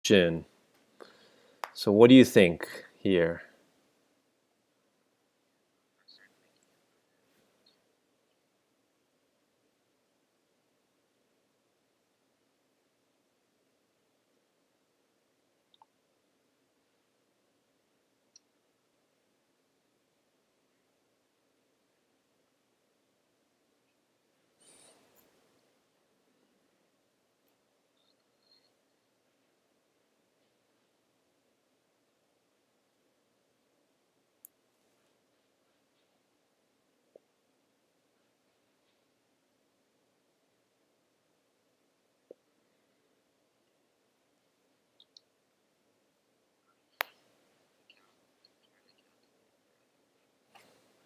Shin. So what do you think here?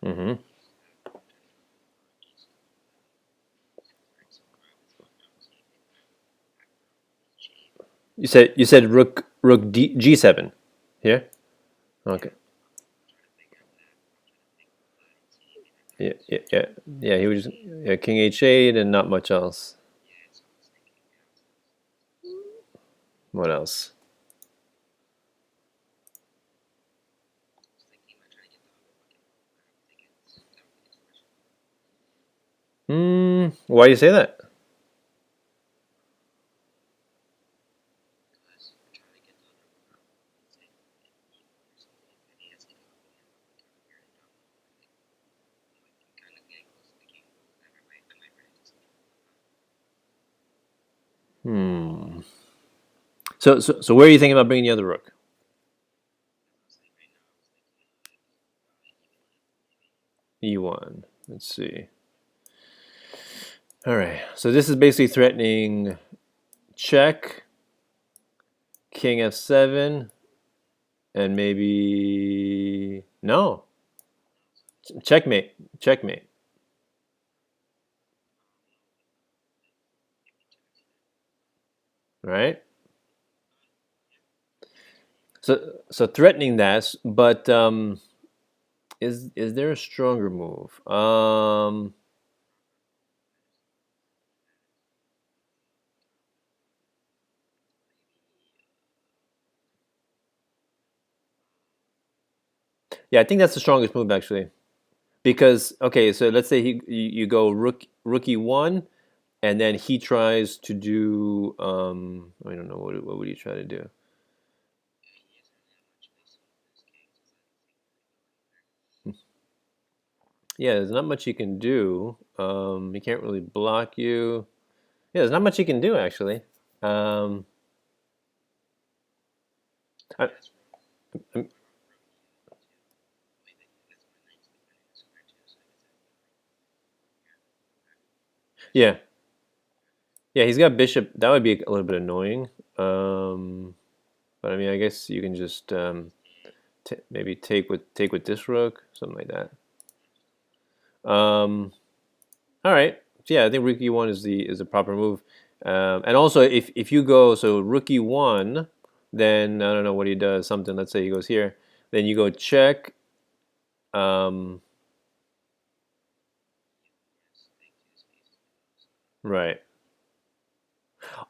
Mm-hmm. You said rook G7 here. Okay. Yeah. He was yeah, King H8 and not much else. What else? Why do you say that? Hmm. So where are you thinking about bringing the other rook? E1. Let's see. All right. So this is basically threatening check, King F7, and maybe no. Checkmate. Checkmate. Right? So threatening that, but is there a stronger move? Yeah, I think that's the strongest move actually. Because okay, so let's say you go rook e1, and then he tries to do I don't know what would he try to do? Yeah, there's not much he can do. He can't really block you. Yeah, there's not much he can do actually. Um, I, I'm- yeah, yeah, he's got bishop. That would be a little bit annoying. Um, but I mean, I guess you can just maybe take with this rook, something like that. All right. So yeah, I think rook e1 is the proper move. And also, if you go so rook e1, then I don't know what he does. Something. Let's say he goes here. Then you go check. Um, right.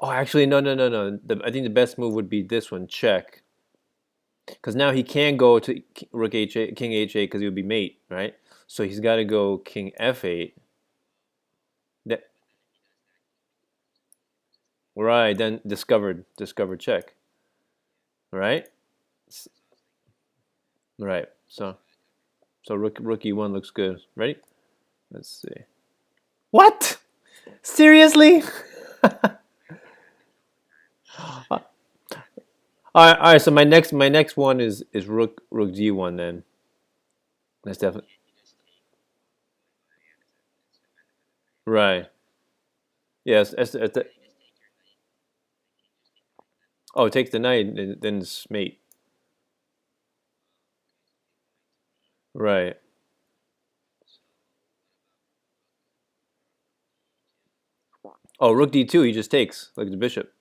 Oh, actually, no. I think the best move would be this one, check, because now he can go to rook h8, king h8, because he would be mate, right? So he's got to go king f8. That, right. Then discovered check. Right. Right. So rook e1 looks good. Ready? Let's see. What? Seriously? All right. So my next one is rook g1 then. That's definitely right. Yes. Oh, it takes the knight, then it's mate. Right. Oh, rook d2. He just takes like the bishop.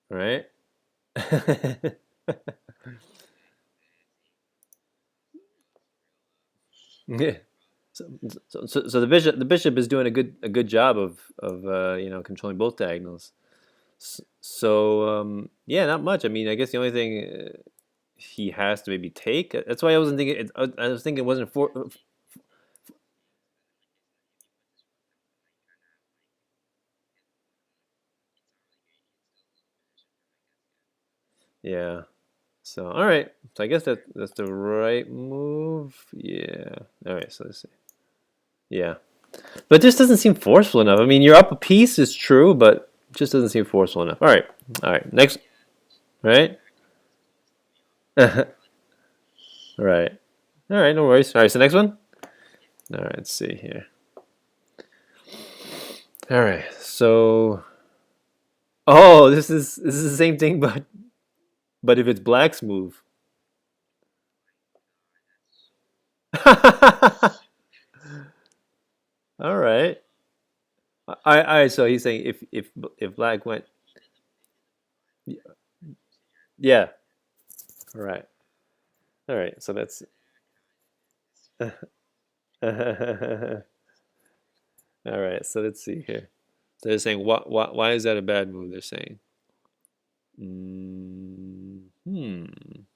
Right. Yeah. So the bishop is doing a good job of controlling both diagonals. So yeah, not much. I mean, I guess the only thing he has to maybe take. That's why I wasn't thinking. I was thinking it wasn't for. Yeah. So all right. So I guess that's the right move. Yeah. All right. So let's see. Yeah. But it just doesn't seem forceful enough. I mean, you're up a piece is true, but it just doesn't seem forceful enough. All right. All right. Next. Right. Right. All right. No worries. All right. So next one. All right. Let's see here. All right. So. Oh, this is the same thing, but if it's black's move. All right. All right. So he's saying if black went, yeah. All right. All right. So that's. All right. So let's see here. So they're saying why is that a bad move? They're saying. Hmm.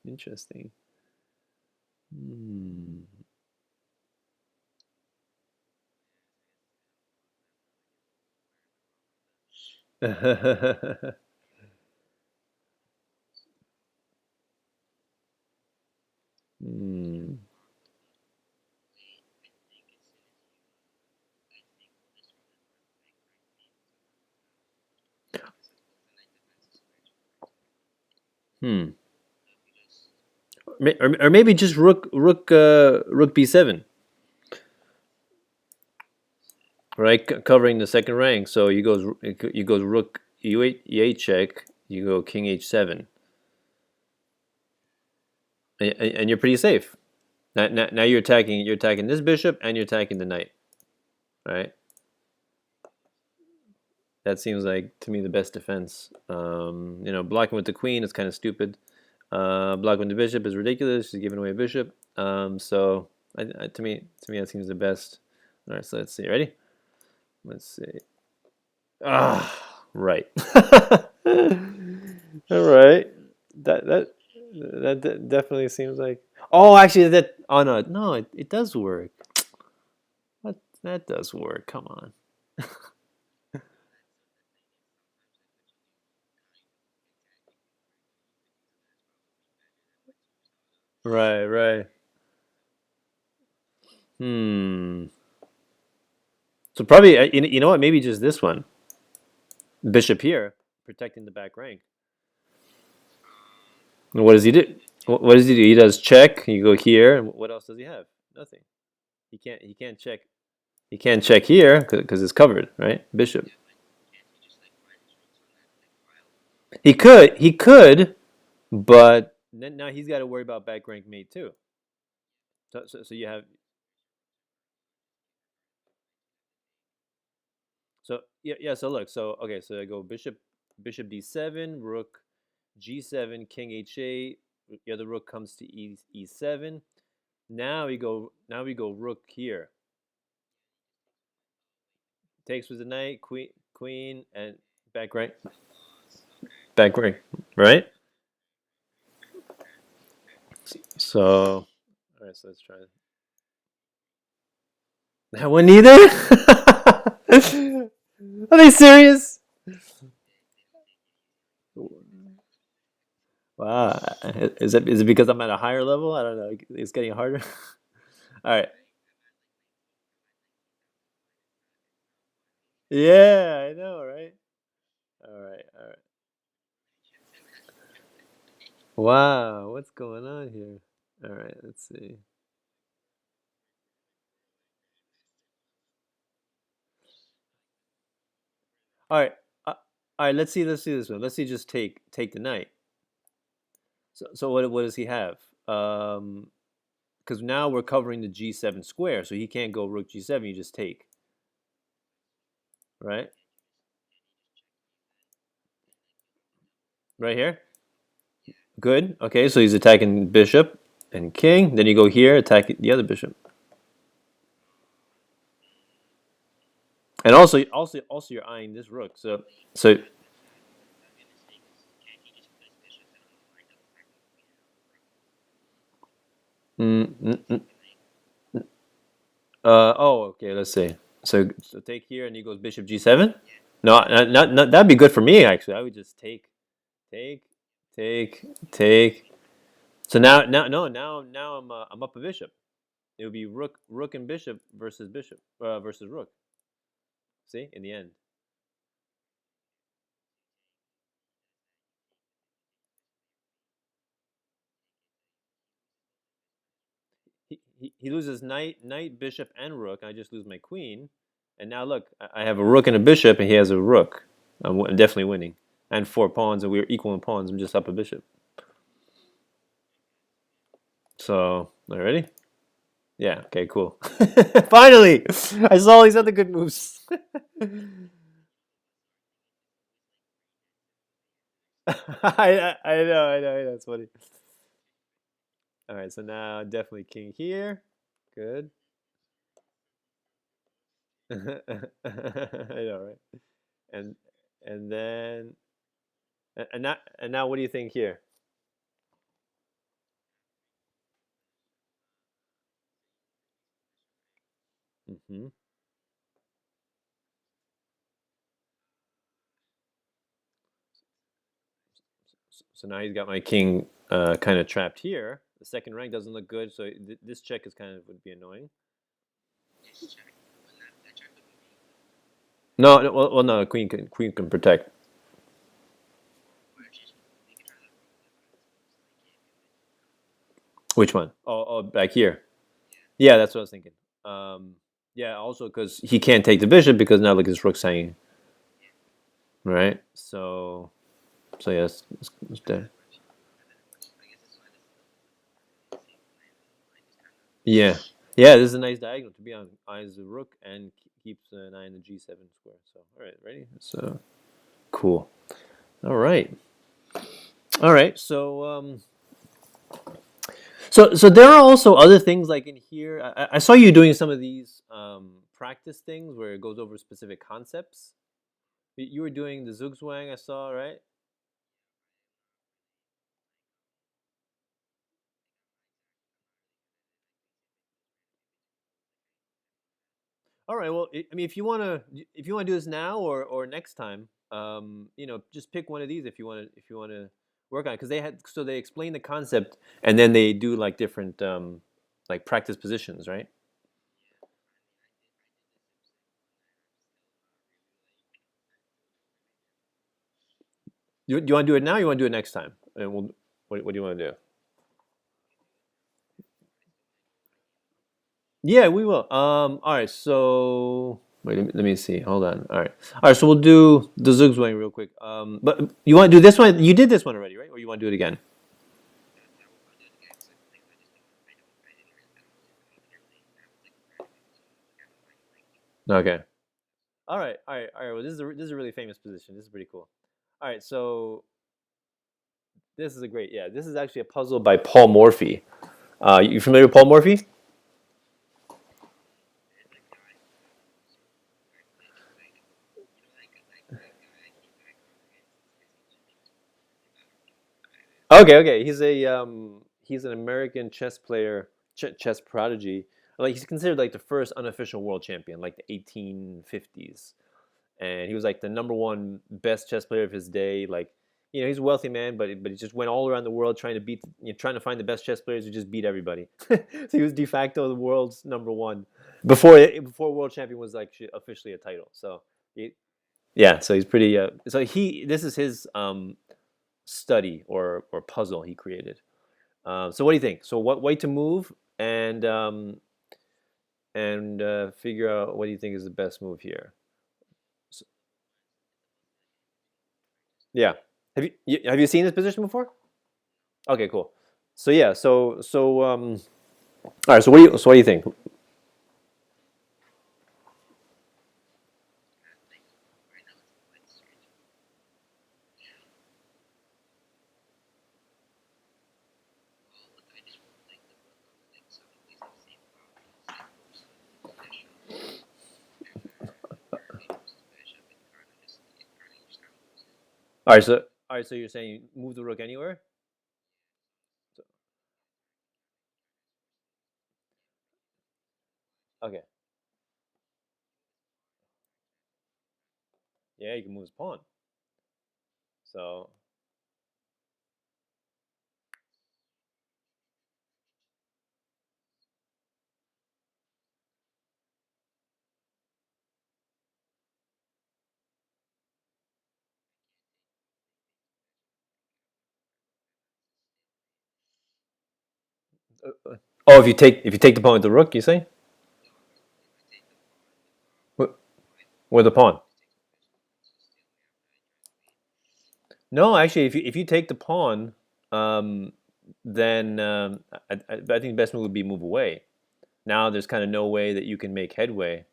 Interesting. Hmm. Hmm. Hmm. Or maybe just rook b7, right? Covering the second rank. So you goes rook e8 check. You go king h7, and you're pretty safe. Now you're attacking this bishop and you're attacking the knight, right? That seems like to me the best defense. Blocking with the queen is kind of stupid. Blocking with the bishop is ridiculous. She's giving away a bishop. So to me that seems the best. All right, so let's see. Ready? Let's see. Ah, right. All right. That definitely seems like. Oh, actually, that. Oh no, no, it does work. That does work. Come on. Right, right. Hmm. So probably, you know what? Maybe just this one. Bishop here, protecting the back rank. And what does he do? What does he do? He does check. You go here. And what else does he have? Nothing. He can't check. He can't check here because it's covered, right? Bishop. He could, but then now he's got to worry about back rank mate too. So you have yeah. So look. So okay. So I go bishop d7, rook g7, king h8. The other rook comes to e7. Now we go rook here. Takes with the knight, queen, and back rank, back rank, right? So all right. So let's try that one. Neither. Are they serious? Wow. Is it because I'm at a higher level? I don't know. It's getting harder. All right. Yeah, I know, right? All right, all right. Wow, what's going on here? All right, let's see. All right, all right. Let's see this one. Let's see. Just take the knight. So what does he have? Because now we're covering the G7 square, so he can't go rook G7. You just take, right? Right here. Good. Okay, so he's attacking bishop and king. Then you go here, attack the other bishop. And also you're eyeing this rook. So Mm, mm, mm. Oh, okay. Let's see. So take here, and he goes bishop g7. No, not that'd be good for me actually. I would just take, take, take. So now I'm up a bishop. It would be rook and bishop versus rook. See, in the end, he loses knight, bishop, and rook. I just lose my queen, and now look, I have a rook and a bishop, and he has a rook. I'm definitely winning, and four pawns, and we're equal in pawns. I'm just up a bishop. So, are you ready? Yeah. Okay. Cool. Finally, I saw all these other good moves. I know. It's funny. All right. So now definitely king here. Good. I know, right? And and then and now what do you think here? Hmm. So now he's got my king kind of trapped here. The second rank doesn't look good, so this check is kind of would be annoying. No, well, no, queen can protect. Which one? Oh, back here. Yeah, that's what I was thinking. Um, yeah, also because he can't take the bishop because now look, his rook's hanging, right? So yes, it's there. Yeah, yeah, this is a nice diagonal to be on. Eyes the rook and keeps an eye in the g7 square. So all right, ready? So cool. All right, all right. So there are also other things like in here. I saw you doing some of these practice things where it goes over specific concepts. You were doing the Zugzwang, I saw, right? All right. Well, I mean, if you wanna do this now or next time, just pick one of these if you wanna work on it because they explain the concept and then they do like different like practice positions, right? Do you want to do it now? Or you want to do it next time? And we'll what do you want to do? Yeah, we will. All right. So wait, let me see. Hold on. All right. So we'll do the Zugzwang real quick. But you want to do this one? You did this one already, right? Or you want to do it again? Okay. All right. Well, this is a really famous position. This is pretty cool. All right. So this is a great. Yeah, this is actually a puzzle by Paul Morphy. You familiar with Paul Morphy? Okay. He's an American chess player, chess prodigy. Like he's considered like the first unofficial world champion, like the 1850s. And he was like the number one best chess player of his day. Like, he's a wealthy man, but he just went all around the world trying to trying to find the best chess players who just beat everybody. So he was de facto the world's number one before world champion was like officially a title. So yeah, so he's pretty. So he this is his study or puzzle he created. So what do you think? So what way to move and figure out what do you think is the best move here? So, yeah. Have you seen this position before? Okay, cool. So yeah, all right. So what do you think? All right. So you're saying move the rook anywhere? So, Okay. Yeah, you can move his pawn. So oh, if you take the pawn with the rook, you say? With the pawn? No, actually, if you take the pawn, um, then I think the best move would be move away. Now there's kind of no way that you can make headway.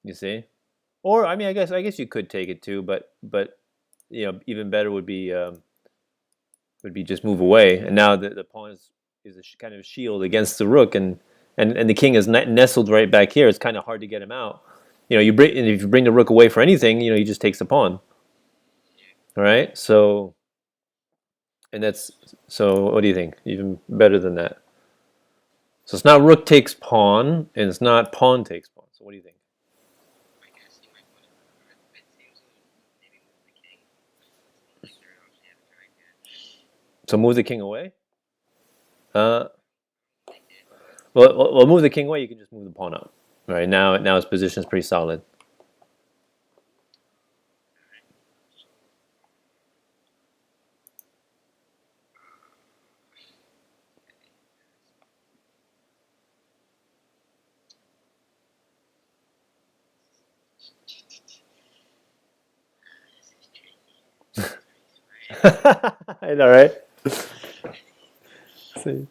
You see? Or I mean, I guess you could take it too, but even better would be just move away. And now the pawn is a kind of a shield against the rook, and the king is nestled right back here. It's kind of hard to get him out. And if you bring the rook away for anything, he just takes the pawn. All right. So what do you think? Even better than that. So it's not rook takes pawn, and it's not pawn takes pawn. So what do you think? So move the king away. Uh, well, move the king away. You can just move the pawn up. All right. Now his position is pretty solid. I know, right? See,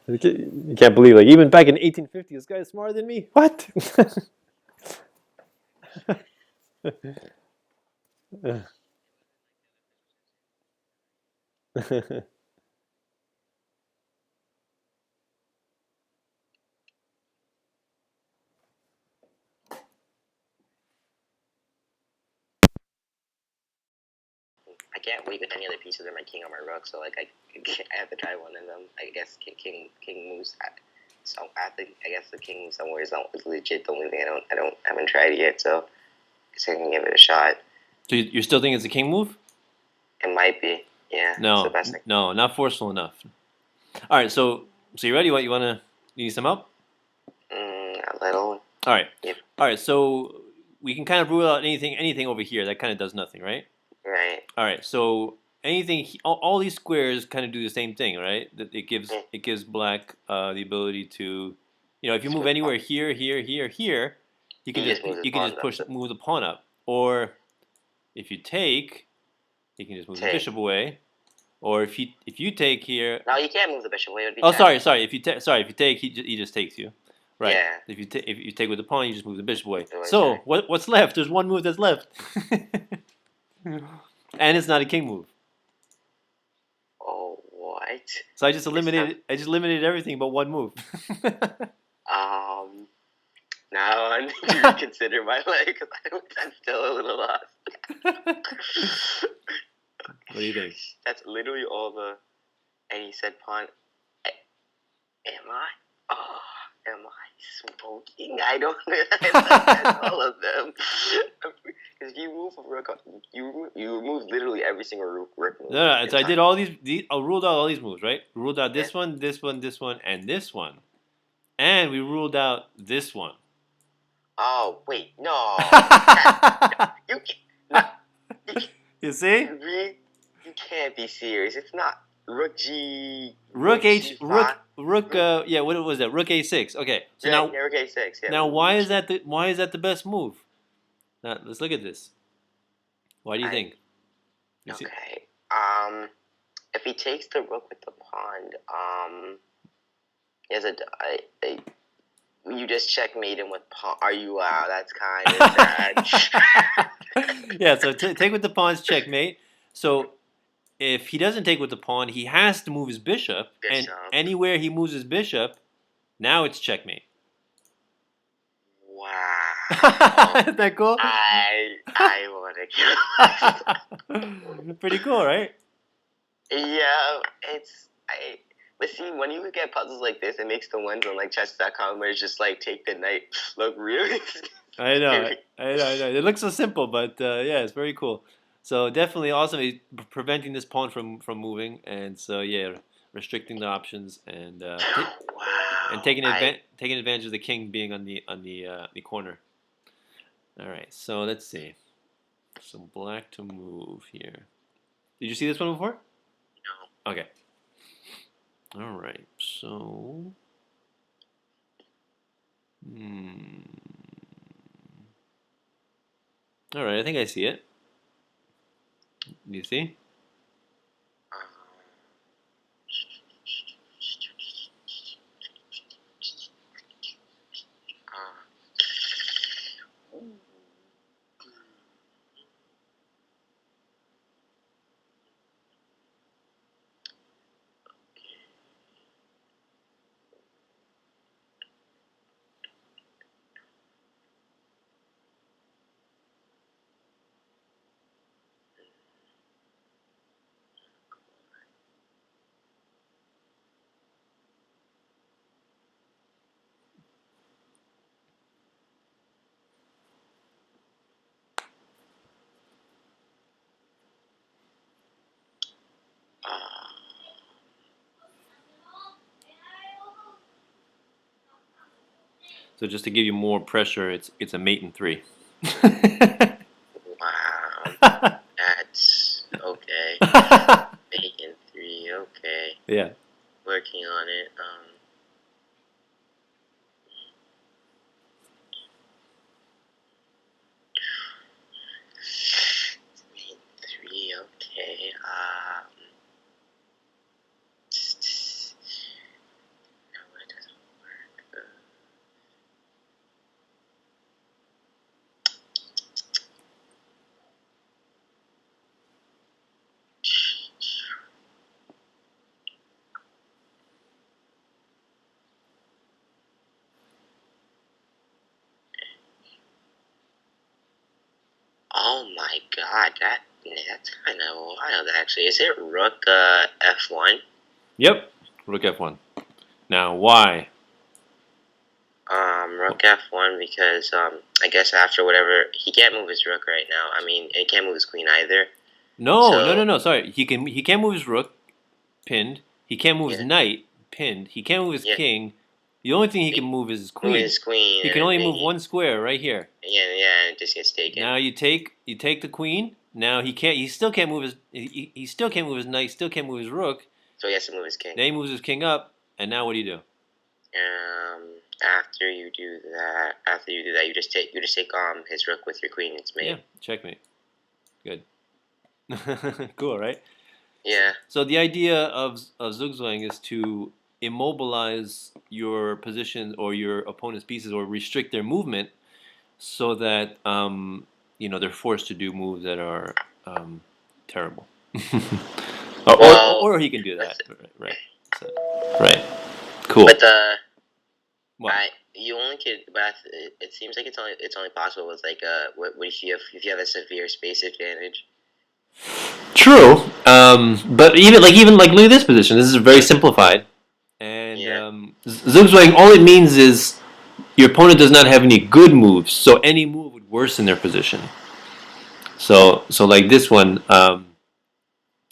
you can't believe, like, even back in 1850, this guy is smarter than me. What? I can't wait with any other pieces or my king or my rook. So like I have to try one of them. I guess king moves. So I guess the king moves somewhere is legit the only thing I haven't tried it yet. So I guess I can give it a shot. So you still think it's a king move? It might be. Yeah. It's the No, best thing. no, not forceful enough. All right, so you ready? What you want to need some help? A little. All right, Yep. all right. So we can kind of rule out anything over here that kind of does nothing, right? Right. All right, so anything, all these squares kind of do the same thing, right? That it gives black the ability to, if you move anywhere here, here, here, here, you can just move the pawn up, or if you take, you can just move the bishop away, or if you take here. No, you can't move the bishop away. It would be sorry. If you take, he just takes you. Right. Yeah. If you take with the pawn, you just move the bishop away. So what's left? There's one move that's left. And it's not a king move. Oh, what? So I just eliminated everything but one move. Now I need to reconsider my leg because I'm still a little lost. What do you think? That's literally all the. And he said pawn. Am I smoking? I don't know. That's all of them. Because if you move a rook, you remove literally every single rook move. No. So I did all these. I ruled out all these moves, right? Ruled out this one, this one, this one, and this one, and we ruled out this one. Oh wait, no. You can't. You see? You can't be serious. It's not rook G. Rook H. Rook. Yeah. What was that? Rook A6. Okay. So now. Yeah, rook A6. Yeah. Now, why is that the best move? Now, let's look at this. Why do you think? Okay. If he takes the rook with the pawn, he has you just checkmate him with pawn. Are you? Wow, that's kind of sad. Yeah. So take with the pawn's checkmate. So if he doesn't take with the pawn, he has to move his bishop. And anywhere he moves his bishop, now it's checkmate. Wow. Isn't that cool? I want to kill. Pretty cool, right? Yeah, But see, when you look at puzzles like this, it makes the ones on like chess.com where it's just like take the knight look really I know, scary. I know, I know. It looks so simple, but yeah, it's very cool. So definitely awesome. Preventing this pawn from moving, and so yeah, restricting the options and Wow. taking advantage of the king being on the corner. All right, so let's see. So black to move here. Did you see this one before? No. Okay. All right. So. Hmm. All right. I think I see it. Do you see? So just to give you more pressure, it's a mate in 3. Wow. That's okay. Making 3, okay. Yeah. Working on it. Making 3, okay. No, it doesn't work. Oh my god, that's kind of wild actually. Is it rook f1? Yep. Rook F1. Now why? Rook f1 because I guess after whatever he can't move his rook right now. I mean, he can't move his queen either. No, no, So no, no. Sorry, he can't move his rook, pinned. He can't move his yeah, knight, pinned. He can't move his yeah, king. The only thing he can he move is his move queen. his queen He and can only then move one square right here. yeah, and it just gets taken. Now you take the queen. Now he can't. He still can't move his. He still can't move his knight. Still can't move his rook. So he has to move his king. Then he moves his king up. And now what do you do? After you do that, you just take his rook with your queen. It's made. Yeah, checkmate. Good. Cool, right? Yeah. So the idea of Zugzwang is to immobilize your position or your opponent's pieces or restrict their movement so that they're forced to do moves that are terrible. Well, or he can do that. Right. So, right. Cool. but What? you only could. But it seems like it's only possible with like what if you have a severe space advantage. True. But even like look at this position. This is very simplified. And Yeah. Zugzwang, all it means is your opponent does not have any good moves, so any move would worsen their position. So like this one. All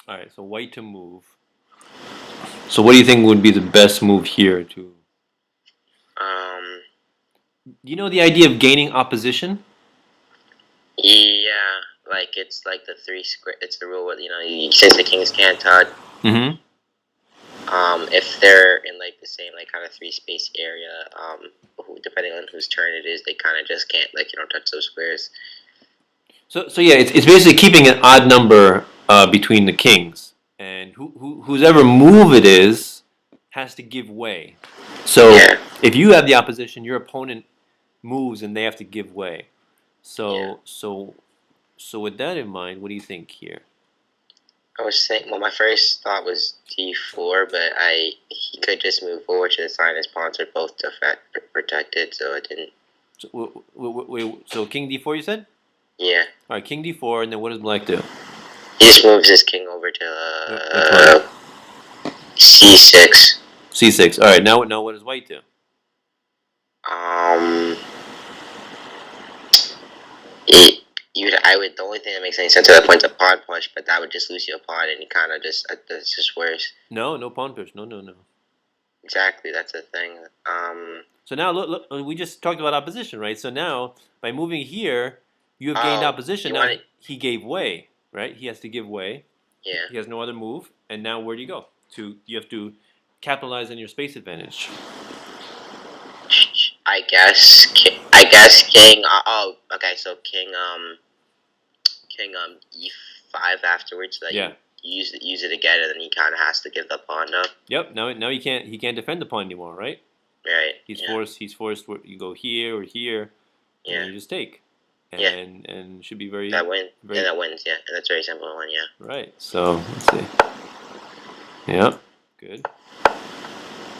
right. So white to move. So what do you think would be the best move here to? You know the idea of gaining opposition? Yeah, like it's like the 3 square. It's the rule with since the kings can't touch. Mm-hmm. If they're in like the same like kind of 3 space area, depending on whose turn it is, they kind of just can't touch those squares. So yeah, it's basically keeping an odd number between the kings, and whoever move it is has to give way. So Yeah. if you have the opposition, your opponent moves and they have to give way. Yeah. So with that in mind, what do you think here? I was saying, well, my first thought was d4, but he could just move forward to the side. His pawns are both protected, so it didn't. So king d4, you said? Yeah. All right, king d4, and then what does black do? He just moves his king over to C6. C6. All right. Now what does white do? I would. The only thing that makes any sense at that point is a pawn push, but that would just lose you a pawn, and you kind of just. It's just worse. No pawn push. No. Exactly, that's the thing. So now look, we just talked about opposition, right? So now by moving here, you have gained opposition. Now he gave way, right? He has to give way. Yeah. He has no other move, and now where do you go? You have to capitalize on your space advantage. I guess king. Oh, okay. So king e5 afterwards. So that you use it again, and then he kind of has to give the pawn up. Yep. Now he can't defend the pawn anymore, right? Right. He's forced. You go here or here, and then you just take. And should be very. That wins. Yeah, that wins. Yeah, and that's very simple one. Yeah. Right. So let's see. Yep. Good.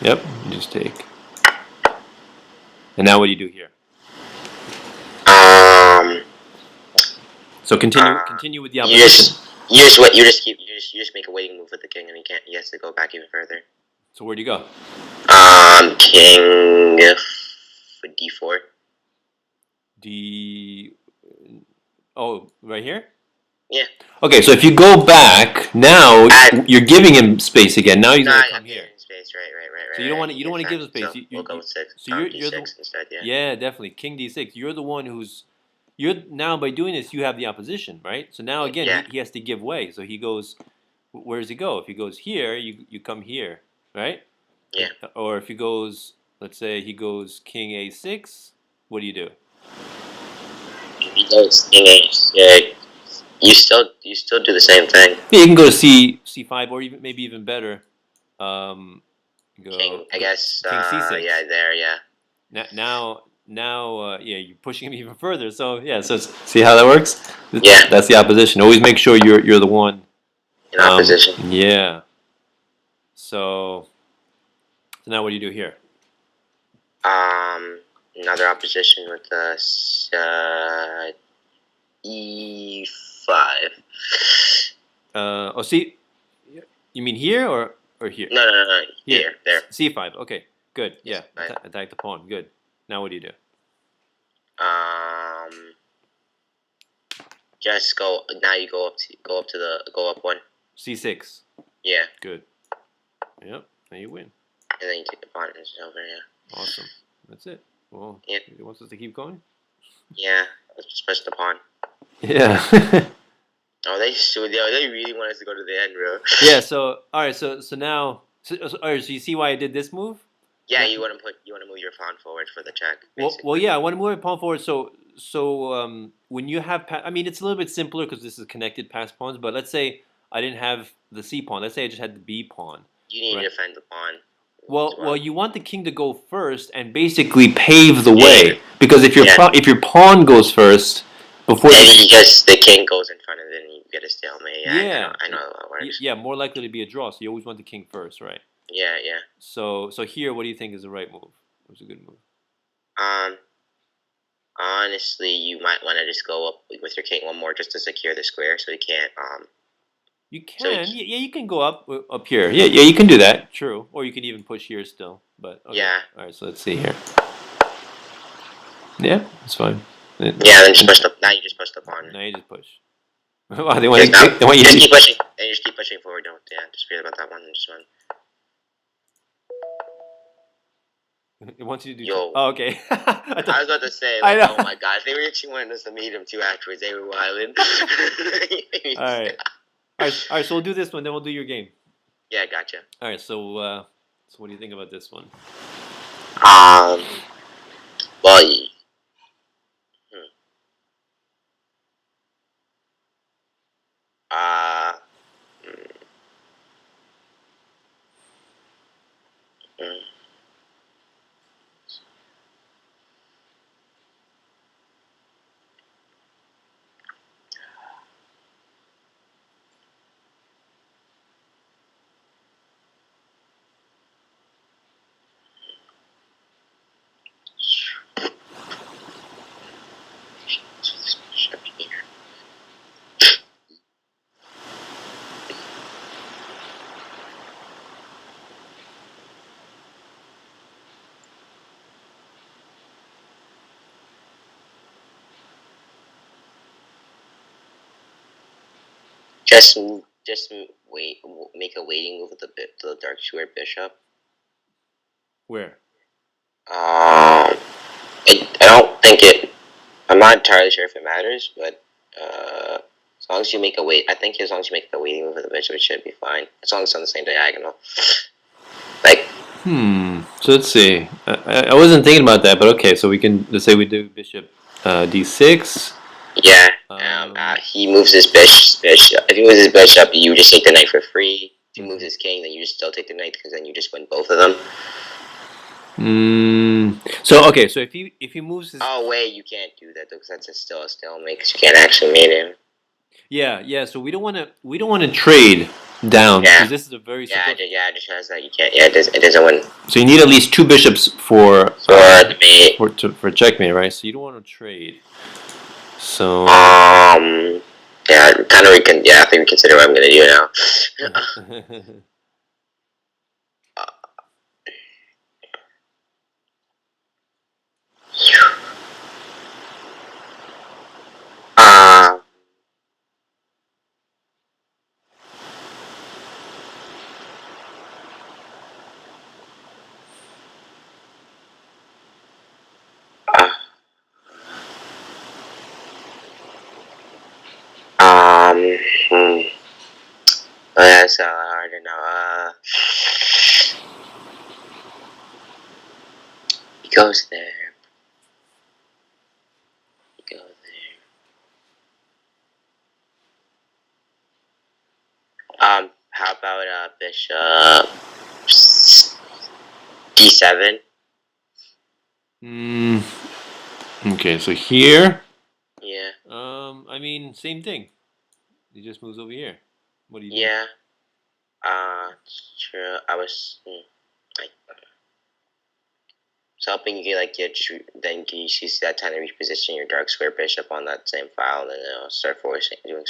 Yep. You just take. And now what do you do here? So continue with the opposition. You just make a waiting move with the king, and he has to go back even further. So where do you go? King d4. Oh, right here? Yeah. Okay, so if you go back, now you're giving him space again. Now he's going to come here. Space, right. So you don't want to give him space. So we'll go with 6. So you're d6 instead, yeah. Yeah, definitely. King d6. You're the one you're now by doing this you have the opposition, right? So now again he has to give way. So he goes, where does he go? If he goes here, you come here, right? Yeah. Or if he goes, let's say he goes king a6, what do you do? If he goes king a6, you still do the same thing. Yeah, you can go to c5 or maybe even better. King, I guess. King c6. Yeah, there. Yeah. Now, you're pushing him even further. So so see how that works. Yeah. That's the opposition. Always make sure you're the one in opposition. Yeah. So now what do you do here? Another opposition with e5. See, you mean here or here? No. Here, there. C5. Okay, good. Yeah, attack the pawn. Good. Now what do you do? Just go. Now you go up one. C6. Yeah. Good. Yep. Now you win. And then you take the pawn and it's over. Yeah. Awesome. That's it. Well, he wants us to keep going. Yeah. Let's just push the pawn. Yeah. Oh, they really want us to go to the end, bro. Yeah. So all right. So now. So you see why I did this move? Yeah, you want to move your pawn forward for the check. Well, yeah, I want to move my pawn forward. So when you have, I mean, it's a little bit simpler because this is connected past pawns. But let's say I didn't have the C pawn. Let's say I just had the B pawn. You need to defend the pawn. Well, you want the king to go first and basically pave the way because if your pawn goes first before because the king goes in front of it and you get a stalemate. Yeah, I know how that works. Yeah, more likely to be a draw. So you always want the king first, right? Yeah. So here, what do you think is the right move? What's a good move? Honestly, you might want to just go up with your king one more just to secure the square, so you can't. You can, you can go up here. Yeah, you can do that. True, or you can even push here still. But okay. Yeah. All right, so let's see here. Yeah, it's fine. Yeah, then just push the. Now you just push the pawn. Now you just push. They want you just keep pushing. And you just keep pushing forward. Don't just forget about that one and just run. It wants you to do. Yo. Oh, okay. I was about to say, I know. Oh my gosh, they were actually wanting us to meet him too. Afterwards, they were wilding. All right. All right. So we'll do this one, then we'll do your game. Yeah, gotcha. All right. So what do you think about this one? Well. wait, make a waiting move with the dark square bishop. Where? I don't think it. I'm not entirely sure if it matters, but as long as you make a wait, I think as long as you make a waiting move with the bishop, it should be fine. As long as it's on the same diagonal. Like, So let's see. I wasn't thinking about that, but okay. So let's say we do bishop d6. yeah. He moves his bishop. If he moves his bishop, you just take the knight for free. If he moves his king, then you just still take the knight because then you just win both of them. So okay. So if he moves his. Oh wait, you can't do that though because that's still a stalemate because you can't actually mate him. Yeah. So we don't want to trade down because this is a very simple. It just has that you can't. Yeah, it doesn't win. So you need at least 2 bishops for the mate. for checkmate, right? So you don't want to trade. So yeah, I think reconsider what I'm gonna do now. That's hard to know. He goes there. He goes there. How about bishop d7? Okay, so here. Yeah. I mean, same thing. He just moves over here. What do you do? Yeah. True. I was helping you then you use that time to reposition your dark square bishop on that same file, and then start forcing preparing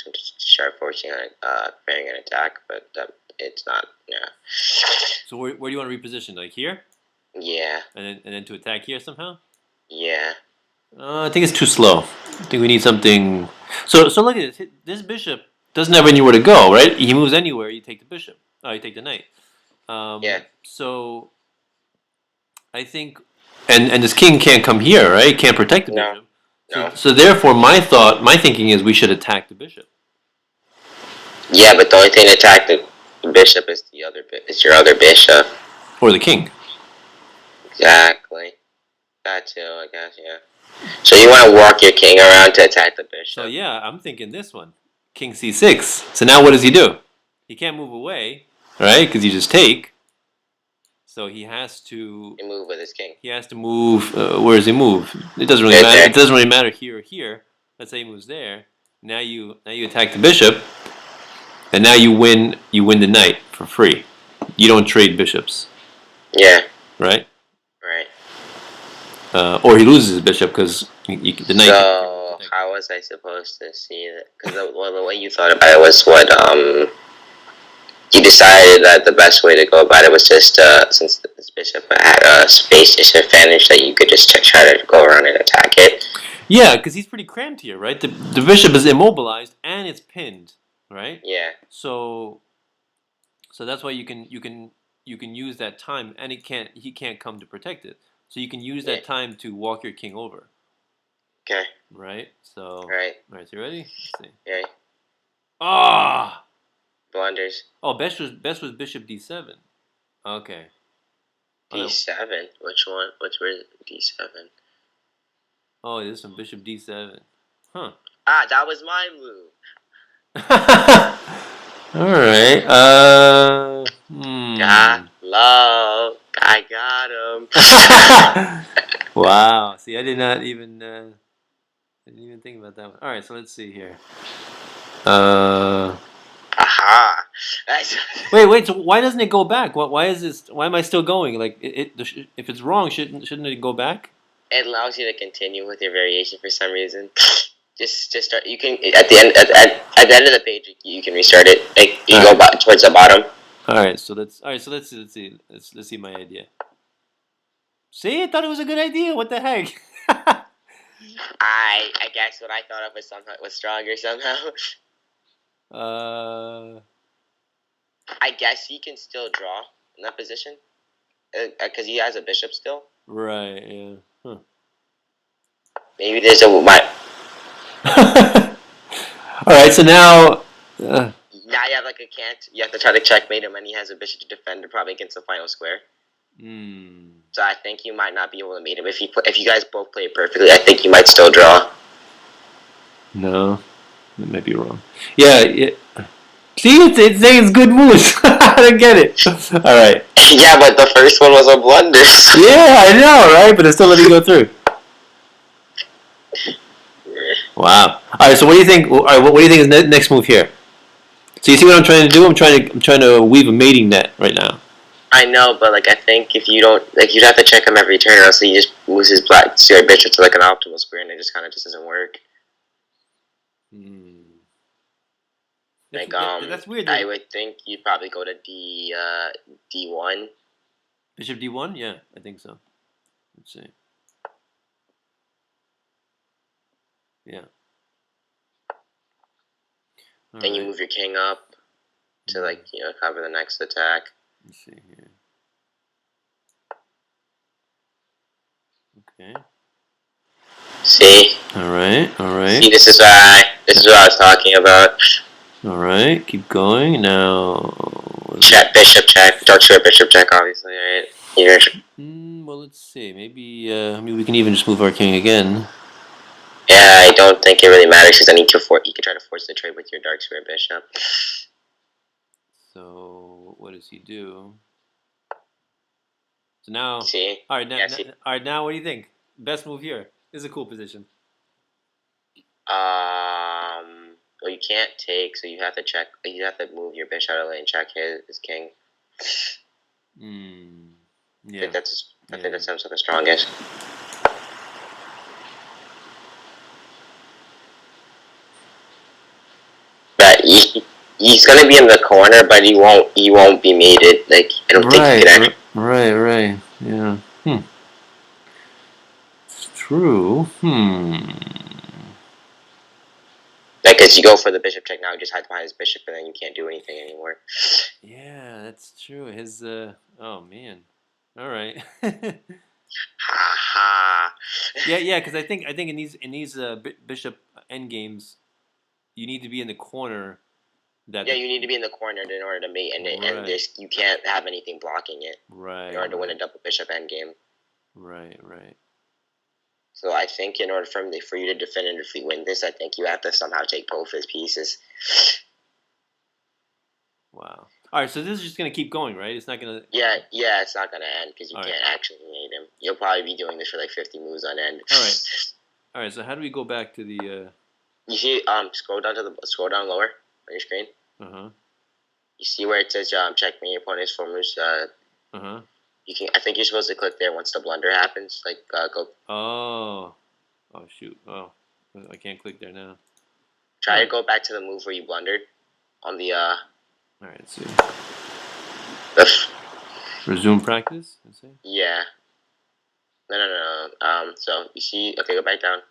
an attack. But it's not. Yeah. So where do you want to reposition? Like here? Yeah. And then to attack here somehow? Yeah. I think it's too slow. I think we need something. So look at this. This bishop doesn't have anywhere to go, right? He moves anywhere. You take the bishop. You take the knight. Yeah. So I think, and this king can't come here, right? He can't protect the bishop. No. So therefore, my thinking is we should attack the bishop. Yeah, but the only thing to attack the bishop is your other bishop. Or the king. Exactly. That too, I guess. Yeah. So you want to walk your king around to attack the bishop? So yeah, I'm thinking this one, king c6. So now what does he do? He can't move away, right? Because you just take. So he has to move with his king. He has to move. Where does he move? It doesn't really matter. It doesn't really matter here or here. Let's say he moves there. Now you attack the bishop, and now you win the knight for free. You don't trade bishops. Yeah. Right. Right. Or he loses his bishop because the knight. So how was I supposed to see that? Because the way you thought about it was what you decided that the best way to go about it was just since this bishop had a space disadvantage that you could just try to go around and attack it. Yeah, because he's pretty cramped here, right? The bishop is immobilized and it's pinned, right? Yeah. So that's why you can use that time, and he can't come to protect it. So you can use that time to walk your king over. Okay. Right. So. Right. All right. So you ready? Let's see. Yeah. Ah. Blunders. Oh, best was bishop d7. Okay. D7. Which one? Where's D7? Oh, this one, bishop d7. Huh. That was my move. All right. Love. I got him. Wow. See, I did not even. Didn't even think about that one. All right. So let's see here. Aha. Wait. So why doesn't it go back? Why is this? Why am I still going? Like if it's wrong, shouldn't it go back? It allows you to continue with your variation for some reason. Just start. You can at the end at the end of the page you can restart it. Like you go towards the bottom. All right. So let's see. Let's see my idea. See, I thought it was a good idea. What the heck? I guess what I thought of was stronger somehow. I guess he can still draw in that position because he has a bishop still. Right. Yeah. Huh. Maybe there's a my. All right. So now. Now you have like a can't. You have to try to checkmate him, and he has a bishop to defend, probably against the final square. So I think you might not be able to mate him if you guys both play it perfectly. I think you might still draw. No, that may be wrong. Yeah. See, it's saying it's good moves. I don't get it. All right. Yeah, but the first one was a blunder. Yeah, I know, right? But it's still letting me go through. Wow. All right. So what do you think? All right. What do you think is next move here? So you see what I'm trying to do? I'm trying to weave a mating net right now. I know, but like I think if you don't like, you'd have to check him every turn, or else he just moves his black square bishop to like an optimal square, and it just kind of just doesn't work. That's weird. I would think you'd probably go to D1. Bishop D1? Yeah, I think so. Let's see. Yeah. Then you move your king up to like cover the next attack. Let's see here. Okay. See. All right. See, this is what I was talking about. All right, keep going now. Check bishop check. Dark square bishop check, obviously, right? Here. Well, let's see. Maybe we can even just move our king again. Yeah, I don't think it really matters because then you can try to force the trade with your dark square bishop. So what does he do? So now, see, all right, now, what do you think? Best move here. This is a cool position. Well, you can't take, so you have to check. You have to move your bishop out of lane, check his king. Yeah. I think that sounds like the strongest. But he's gonna be in the corner, but he won't be mated. Like I don't think he can actually. Right. Yeah. It's true. Like, cause you go for the bishop check now, you just hide behind his bishop, and then you can't do anything anymore. Yeah, that's true. His oh man. All right. Ha ha. Yeah, because I think in these bishop end games, you need to be in the corner. You need to be in the corner in order to mate, and you can't have anything blocking it. Right. In order to win a double bishop end game. Right. So I think in order for you to definitively win this, I think you have to somehow take both his pieces. Wow. All right, so this is just gonna keep going, right? It's not gonna. Yeah, it's not gonna end because you can't actually mate him. You'll probably be doing this for like 50 moves on end. All right. So how do we go back to the? You see, scroll down lower on your screen. You see where it says checkmate your opponent's four moves. You can. I think you're supposed to click there once the blunder happens. Like go. Oh shoot! Oh, I can't click there now. Try to go back to the move where you blundered on the. All right. Let's see. Resume practice. Let's see. Yeah. No. So you see. Okay, go back down.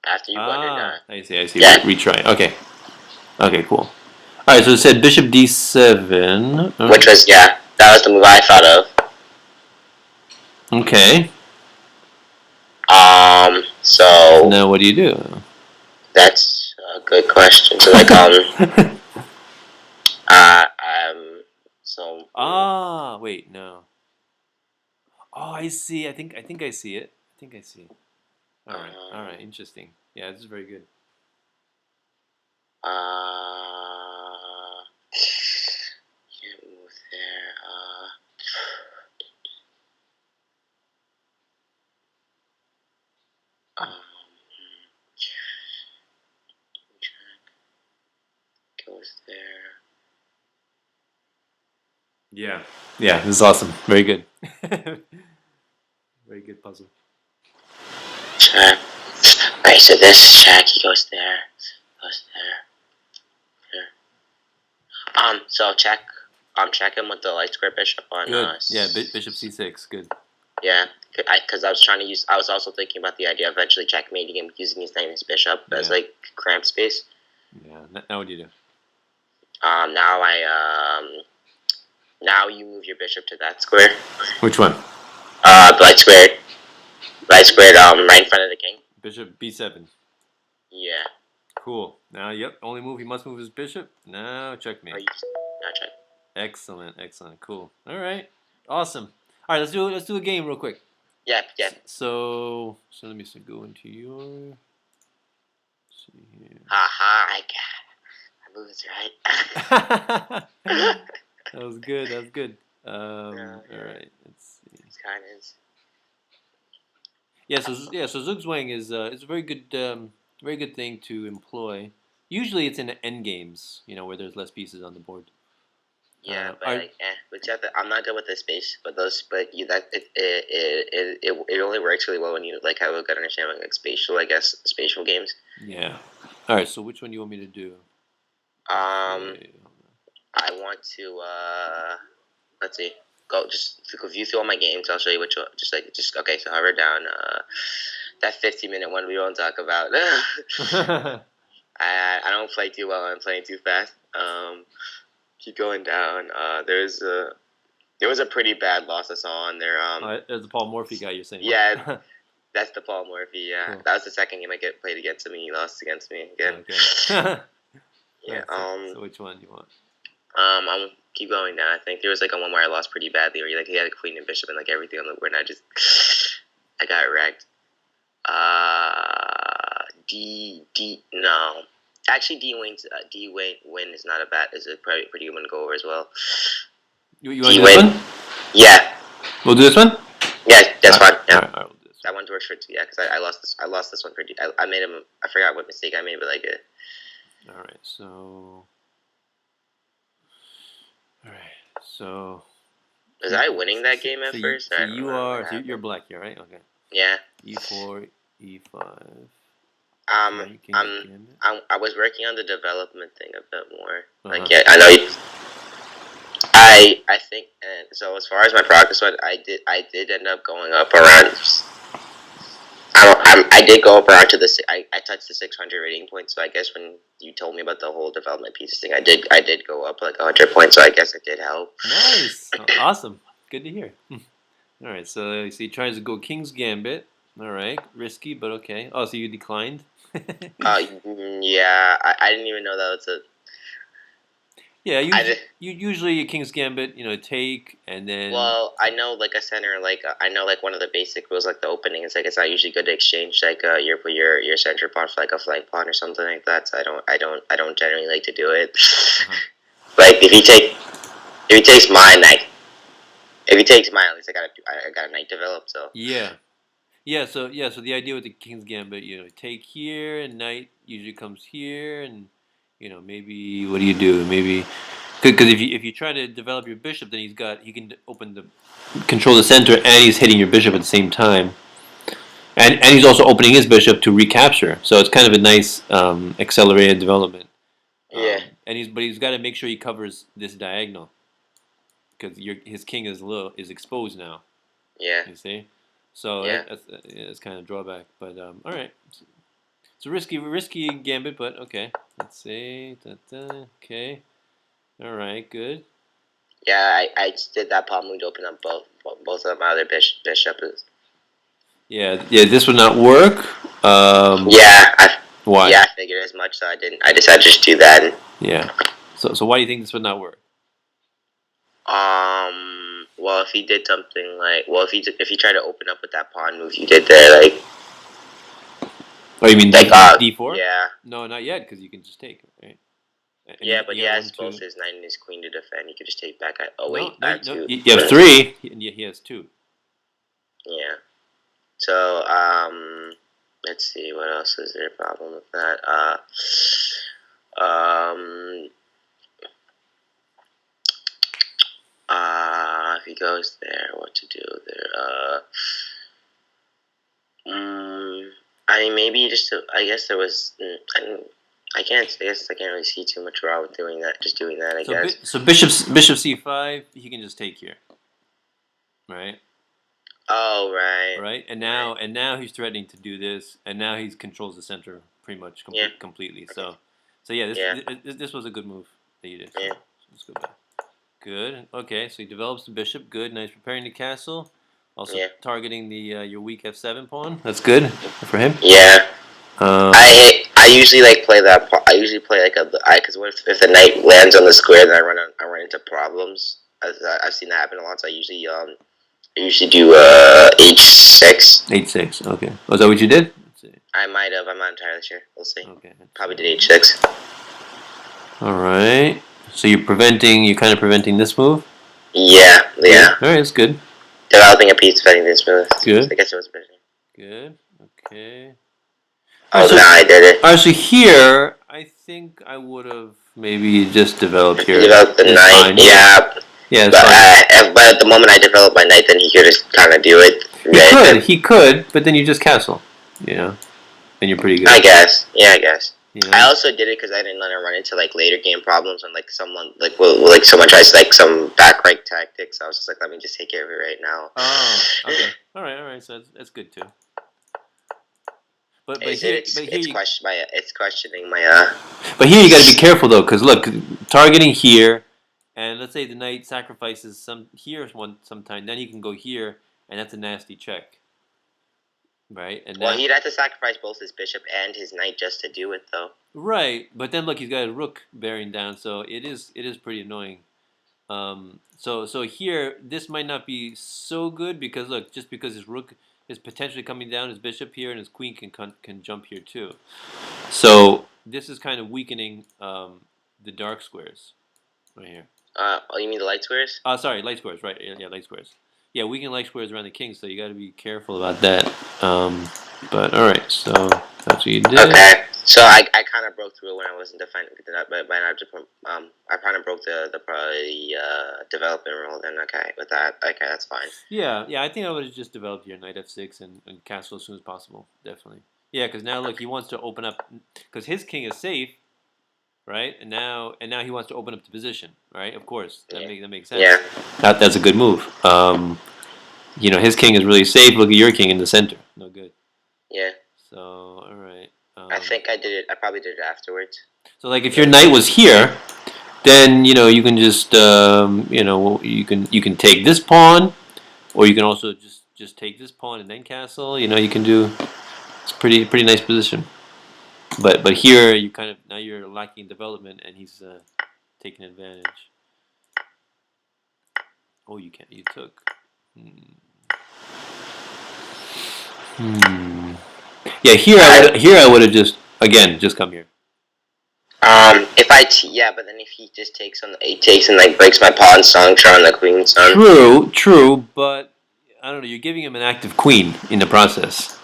After you blundered. I see. Yeah. Retry. Okay. Cool. All right. So it said bishop d7. Which was that was the move I thought of. Okay. So now what do you do? That's a good question. So like so. Wait, no. Oh, I see. I think I see it. All right. Interesting. Yeah, this is very good. Can't move there. Goes there. Yeah, this is awesome. Very good. Very good puzzle. Check. Alright, so this check, he goes there. So check him with the light square bishop on. Good. Yeah, bishop c6. Good. Yeah, because I was also thinking about the idea of eventually checkmating him using his name as bishop as like cramp space. Yeah. Now what do you do? Now now you move your bishop to that square. Which one? Black squared. Black squared. Right in front of the king. Bishop b7. Yeah. Cool. Now, yep. Only move he must move his bishop. Now checkmate. Not check. Excellent. Excellent. Cool. All right. Awesome. All right. Let's do a game real quick. Yeah. So let me go into your. Let's see here. Haha! I moved right. That was good. That was good. Yeah. All right. Let's see. It's kind of. So Zugzwang is it's a very good thing to employ. Usually, it's in end games, where there's less pieces on the board. Yeah, but but you have to, I'm not good with the space, but you that it only works really well when you like have a good understanding of like spatial games. Yeah. All right. So which one do you want me to do? I want to let's see. Go view through all my games. I'll show you which one. Okay. So hover down. That 15-minute one we won't talk about. I don't play too well. I'm playing too fast. Keep going down. There was a pretty bad loss I saw on there. There's the Paul Morphy guy you're saying. Yeah, that's the Paul Morphy. Yeah, Cool. that was the second game I played against him, and he lost against me again. Okay. Yeah. So which one do you want? I'm keep going down. I think there was like a one where I lost pretty badly, where he had a queen and bishop and like everything on the board, and I got wrecked. D no. Actually, D win is not a bad. Is a pretty good one to go over as well. You want to do this one? Yeah. We'll do this one. Yeah, that's fine. Yeah. All right, we'll do this that one works for because I lost this. I lost this one pretty. I made him. I forgot what mistake I made, but like it. All right. So. Was I winning that game at first? So you're black here, right? Okay. Yeah. E4, E5. I was working on the development thing a bit more. Uh-huh. Like, yeah, I know. I think, and so as far as my progress went, I did end up going up around. I did go up around to the. I touched the 600 rating point. So I guess when you told me about the whole development pieces thing, I did go up like 100 points. So I guess it did help. Nice, awesome, good to hear. All right, so he tries to go King's Gambit. All right, risky, but okay. Oh, so you declined? Yeah, I didn't even know that was a. Yeah, you usually a King's Gambit, take and then. Well, I know like a center, like I know like one of the basic rules, like the opening is like it's not usually good to exchange like your center pawn for like a flank pawn or something like that. So I don't generally like to do it. Uh-huh. Like if he takes mine, at least I got a knight developed. So yeah. So the idea with the King's Gambit, take here and knight usually comes here and. Maybe what do you do? Maybe because if you try to develop your bishop, then he can control the center, and he's hitting your bishop at the same time, and he's also opening his bishop to recapture. So it's kind of a nice accelerated development. Yeah. But he's got to make sure he covers this diagonal because his king is exposed now. Yeah. You see, so that's kind of a drawback. But all right. It's a risky gambit, but okay. Let's see. Okay. All right. Good. Yeah, I just did that pawn move to open up both of my other bishops. Yeah. This would not work. Why? Yeah, I figured as much. So I decided to just do that. Yeah. So why do you think this would not work? Well, if he did something like, if he tried to open up with that pawn move you did there, like. Oh, you mean like D4? Yeah. No, not yet, because you can just take it, right? And yeah, but he has both his knight and his queen to defend. You could just take back. No, you have 3, and he has 2. Yeah. So, let's see, what else is there a problem with that? If he goes there, what to do there? I mean, maybe I guess there was. I guess I can't really see too much wrong with doing that. Just doing that, I guess. So bishop C5, he can just take here, right? Oh, right. Right, and now he's threatening to do this, and now he controls the center pretty much completely. Okay. So yeah, this was a good move. that you did. Yeah. So let's go back. Good. Okay, so he develops the bishop. Good. Now he's preparing the castle. Also targeting the your weak f7 pawn. That's good for him. Yeah. I usually like play that. I usually play like because what if the knight lands on the square, then I run into problems. I've seen that happen a lot. So I usually do h6. H6. Okay. Was that what you did? Let's see. I might have. I'm not entirely sure. We'll see. Okay. Probably did h6. All right. So you're kind of preventing this move. Yeah. Yeah. All right. That's good. Developing a piece, preventing this move. Good. I guess it was better. Good. Okay. Oh, so, now I did it. All right. So here, I think I would have maybe just developed here. Developed the knight. Fine. Yeah. Yeah. But at the moment I develop my knight, then he could just kind of do it. He could, but then you just castle. You know, and you're pretty good. I guess. Yeah, I guess. You know? I also did it because I didn't want to run into like later game problems when like someone someone tries like some back right tactics. I was just like, let me just take care of it right now. Oh, okay. All right. So that's good too. But here, it's questioning my. But here you got to be careful though, because look, targeting here, and let's say the knight sacrifices sometime, then he can go here, and that's a nasty check. Right, and he'd have to sacrifice both his bishop and his knight just to do it, though. Right, but then look, he's got a rook bearing down, so it is pretty annoying. So here, this might not be so good because look, just because his rook is potentially coming down, his bishop here, and his queen can jump here too. So this is kind of weakening the dark squares right here. You mean the light squares? Sorry, light squares, right? Yeah, light squares. Yeah, weaken light squares around the king, so you got to be careful about that. But all right, so that's what you did. Okay, so I kind of broke through when I wasn't defending, but I kind of broke the development rule. Then with that, that's fine. Yeah, I think I would have just developed your knight f6 and castle as soon as possible. Definitely. Yeah, because now look, he wants to open up because his king is safe, right? And now he wants to open up the position, right? Of course, that makes sense. Yeah, that's a good move. His king is really safe. Look at your king in the center. No good. Yeah. So all right. I think I did it. I probably did it afterwards. So like if your knight was here, then you can just you can take this pawn, or you can also just take this pawn and then castle. You can do. It's pretty nice position. But here you now you're lacking development, and he's taking advantage. Oh, you can't. You took. Yeah, here I would have just come here. But then if he just takes and like breaks my pawn structure on the queen's son. True, but I don't know. You're giving him an active queen in the process.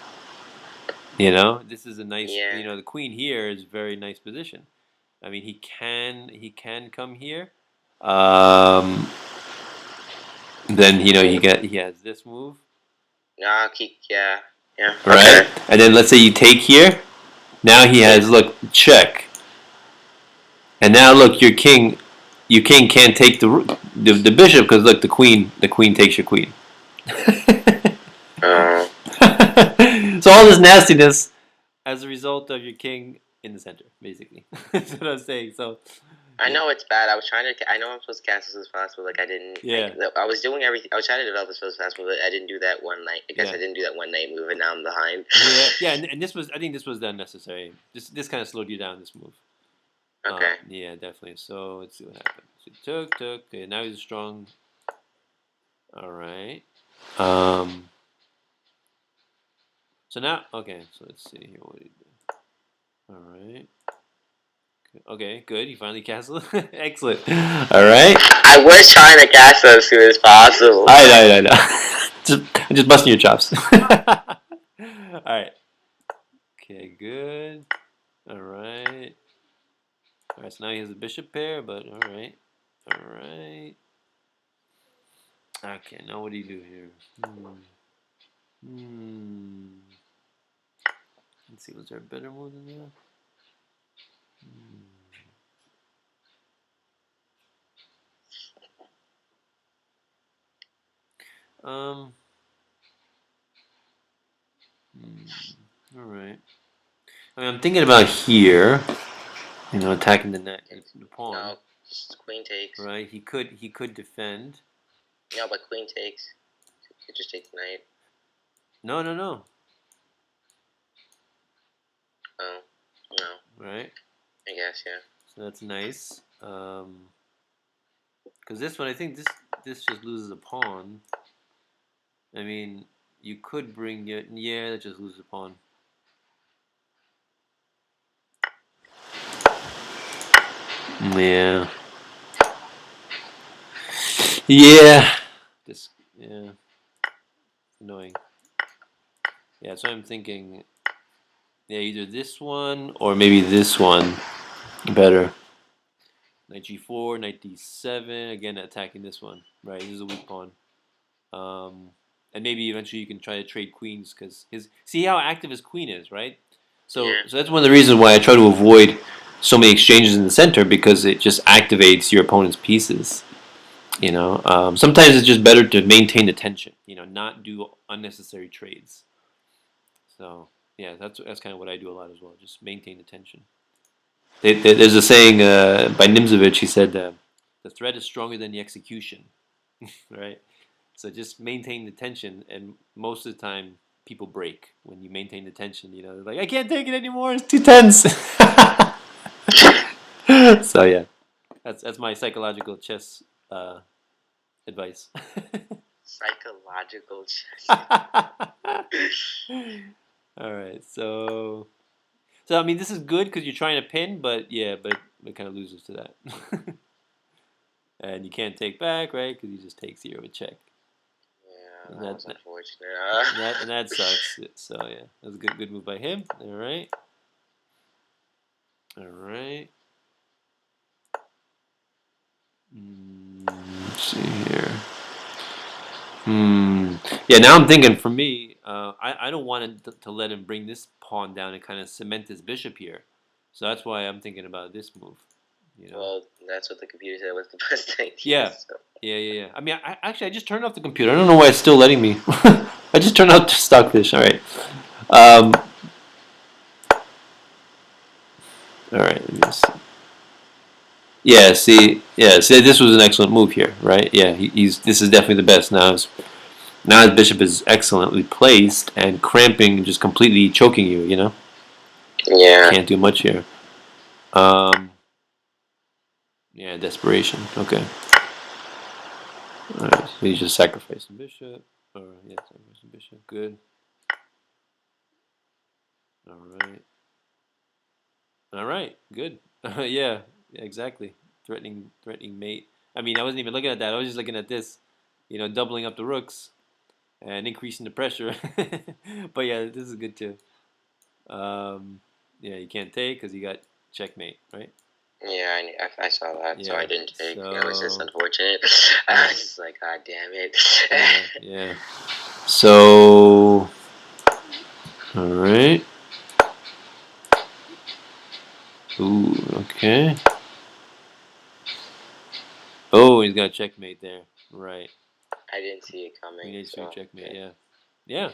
This is a nice. Yeah. The queen here is a very nice position. I mean, he can come here. Then he has this move. Yeah. Right, okay. And then let's say you take here. Now he has check. And now look, your king can't take the bishop because look, the queen takes your queen. So all this nastiness as a result of your king in the center, basically. That's what I'm saying. So I know it's bad. I was trying to. I know I'm supposed to cast this as fast, but I didn't. Yeah. I was doing everything. I was trying to develop this as fast, but I didn't do that one night. I guess I didn't do that one night move, and now I'm behind. Yeah. And this was. I think this was unnecessary. This kind of slowed you down. This move. Okay. Yeah, definitely. So let's see what happens. So took. Okay, now he's strong. All right. So now, okay. So let's see here what he did. All right. Okay, good. You finally castled. Excellent. All right. I was trying to castle as soon as possible. I know. just busting your chops. All right. Okay, good. All right. All right. So now he has a bishop pair, but all right. Okay. Now what do you do here? Let's see. Was there a better move than that? All right. I mean, I'm thinking about here, attacking the pawn. No, Just queen takes. Right. He could defend. No, but queen takes. You just take the knight. No, no, no. Oh, no. Right. I guess, yeah. So that's nice. Because this one, I think this just loses a pawn. I mean, you could bring it. Yeah, that just loses a pawn. Yeah. Yeah. This. Yeah. Annoying. Yeah, so I'm thinking. Yeah, either this one or maybe this one. Better. Knight g4, knight d7. Again, attacking this one. Right. This is a weak pawn. Um, and maybe eventually you can try to trade queens because his see how active his queen is, right? Yeah. So that's one of the reasons why I try to avoid so many exchanges in the center because it just activates your opponent's pieces. Sometimes it's just better to maintain the tension. Not do unnecessary trades. So yeah, that's kind of what I do a lot as well. Just maintain the tension. There's a saying by Nimzovich. He said, "The threat is stronger than the execution." Right. So just maintain the tension, and most of the time people break when you maintain the tension. They're like, I can't take it anymore. It's too tense. So yeah, that's my psychological chess advice. Psychological chess. All right, so I mean this is good because you're trying to pin, but yeah, but it kind of loses to that, and you can't take back, right? Because you just take 0 with check. Yeah, that was unfortunate. And that sucks. So yeah, that was a good move by him. All right. All right. Let's see here. Yeah, now I'm thinking for me, I don't want to let him bring this pawn down and kind of cement his bishop here. So that's why I'm thinking about this move. Well, that's what the computer said was the best idea. Yeah. So. Yeah. I mean, I just turned off the computer. I don't know why it's still letting me. I just turned off Stockfish. All right. All right. Let me see. Yeah, see, this was an excellent move here, right? Yeah, this is definitely the best. Now his bishop is excellently placed and cramping, just completely choking you. Yeah. Can't do much here. Yeah, desperation. Okay. All right, so he's just sacrificing bishop. Yeah, sacrificing bishop. Good. All right. All right. Good. Yeah, exactly. Threatening mate. I mean, I wasn't even looking at that. I was just looking at this. Doubling up the rooks and increasing the pressure. But yeah, this is good too. Yeah, you can't take because you got checkmate, right? Yeah, I saw that, so I didn't take. It was just unfortunate. Yeah. I was just like, God damn it. Yeah. So, all right. Ooh, okay. Oh, he's got checkmate there. Right. I didn't see it coming. We need so, to checkmate. Yeah.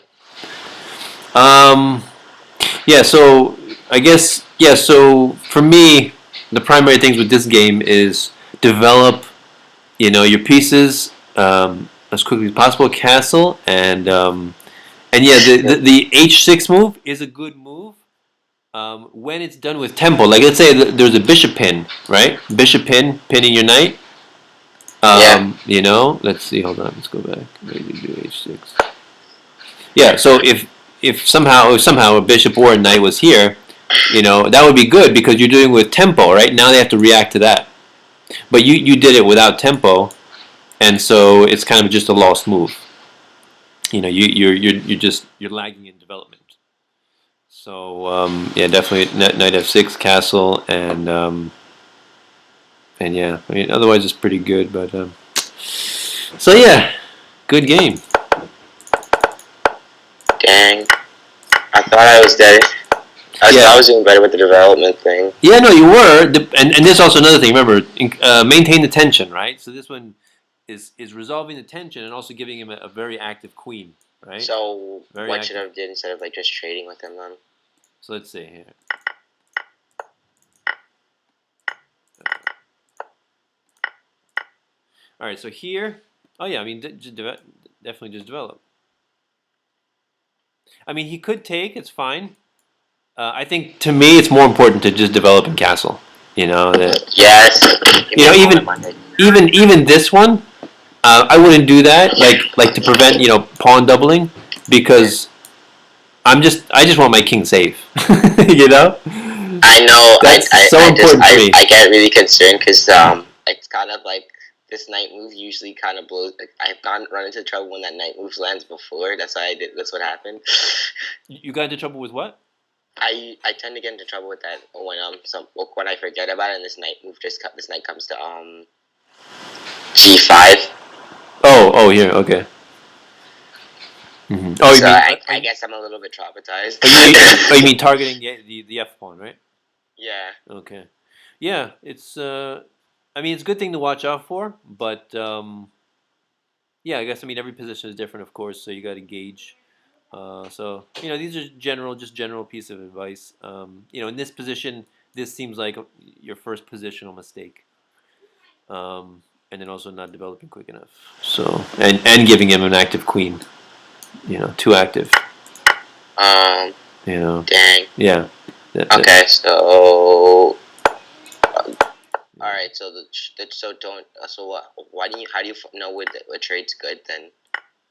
Yeah. So I guess yeah. So for me, the primary things with this game is develop, your pieces as quickly as possible. Castle and yeah, the H6 move is a good move. When it's done with tempo, like let's say there's a bishop pin, right? Bishop pinning your knight. Let's see. Hold on. Let's go back. Maybe do H6. Yeah. So if somehow a bishop or a knight was here, that would be good because you're doing with tempo, right? Now they have to react to that. But you did it without tempo, and so it's kind of just a lost move. You're lagging in development. So yeah, definitely knight f6 castle and yeah, I mean otherwise it's pretty good, but so yeah, good game. Dang. I thought I was dead. I was doing better with the development thing. Yeah, no, you were, and this is also another thing. Remember, maintain the tension, right? So this one is resolving the tension and also giving him a very active queen, right? So very what active. should I have did instead of like just trading with him then? So let's see here. All right, so here, oh yeah, I mean, definitely just develop. I mean, he could take. It's fine. I think to me, it's more important to just develop in castle. You know that. Yes. Give You me know, a moment, Monday. even this one, I wouldn't do that. Like to prevent pawn doubling Yeah. because I just want my king safe. you know, I know. that's so important to me. I get really concerned because it's kind of like this knight move usually kind of blows. Like, I've run into trouble when that knight move lands before. That's why I did. That's what happened. You got into trouble with what? I tend to get into trouble with that when I forget about it and this knight comes to G5. Oh, here, okay. Mm-hmm. Oh, So I guess I'm a little bit traumatized. you mean targeting the F pawn, right? Yeah. Okay. Yeah, it's. I mean, it's a good thing to watch out for, but yeah, I guess I mean every position is different, of course, so you got to gauge. So these are just general piece of advice. In this position, this seems like your first positional mistake, and then also not developing quick enough. So and giving him an active queen, too active. Dang. Yeah. Okay, so all right, so so don't so what? Why do you how do you know what trade's good then?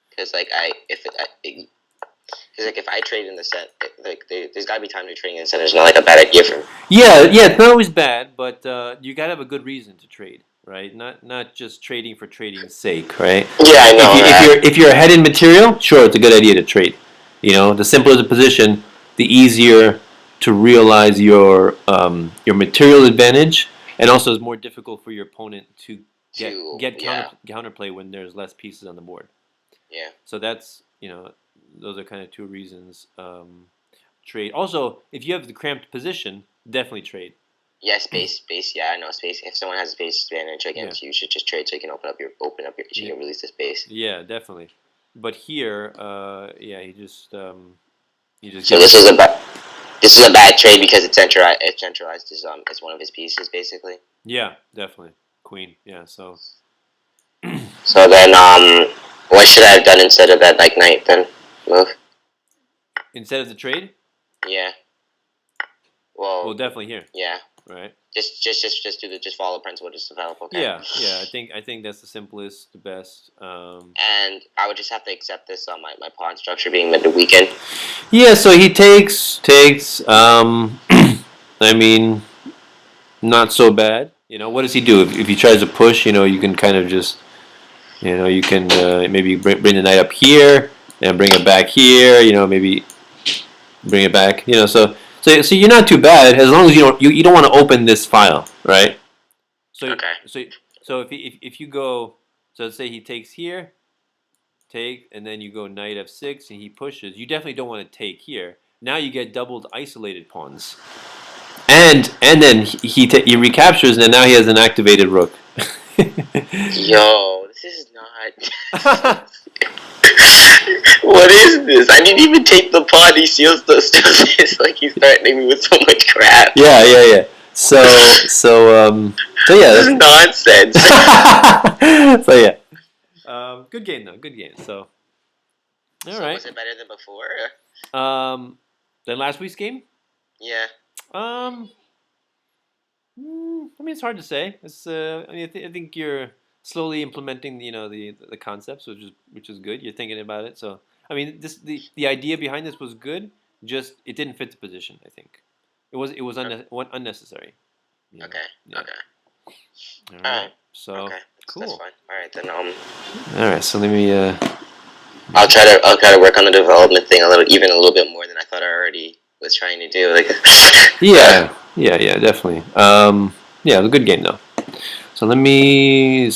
Because like because like if I trade in the set, like there's got to be time to trading in the set. It's not like a bad idea for me. Yeah, it's not always bad, but you gotta have a good reason to trade, right? Not just trading for trading's sake, right? Yeah, I know. If you're ahead in material, sure, it's a good idea to trade. The simpler the position, the easier to realize your material advantage, and also it's more difficult for your opponent to get counterplay when there's less pieces on the board. Yeah. So that's those are kind of two reasons. Trade. Also, if you have the cramped position, definitely trade. Yeah, space. Yeah, I know space. If someone has space advantage against you, you should just trade so you can open up your so you can release the space. Yeah, definitely. But here, he just So this is a bad trade because it's centralized. It's centralized as one of his pieces basically. Yeah, definitely. Queen. Yeah. So. So then, what should I have done instead of that knight then move? Instead of the trade? Yeah. Well, definitely here. Yeah. Right. Just follow principle, just develop. Okay. Yeah. I think that's the simplest, the best. And I would just have to accept this on my pawn structure being mid to weaken. Yeah. So he takes. I mean, not so bad. What does he do if he tries to push? You can kind of just. You can maybe bring the knight up here and bring it back here. Maybe bring it back. So you're not too bad as long as you don't want to open this file, right? So okay. So if you go, so let's say he takes here, take, and then you go knight f6 and he pushes. You definitely don't want to take here. Now you get doubled isolated pawns, and then he recaptures and now he has an activated rook. Yo, this is not. What is this? I didn't even take the pawn. He still this like he's threatening me with so much crap. Yeah. So yeah, this is nonsense. So yeah, good game though. Good game. So all right. Was it better than before? Than last week's game? Yeah. I mean, it's hard to say. It's I mean, I think you're slowly implementing, the concepts, which is good. You're thinking about it. So I mean, the idea behind this was good. Just it didn't fit the position. I think it was unnecessary. Okay. Yeah. Okay. All right. So okay. Cool. That's fine. All right then. All right. So let me. I'll try to work on the development thing a little bit more than I thought I already was trying to do. Yeah, definitely. Yeah, it was a good game though. So let me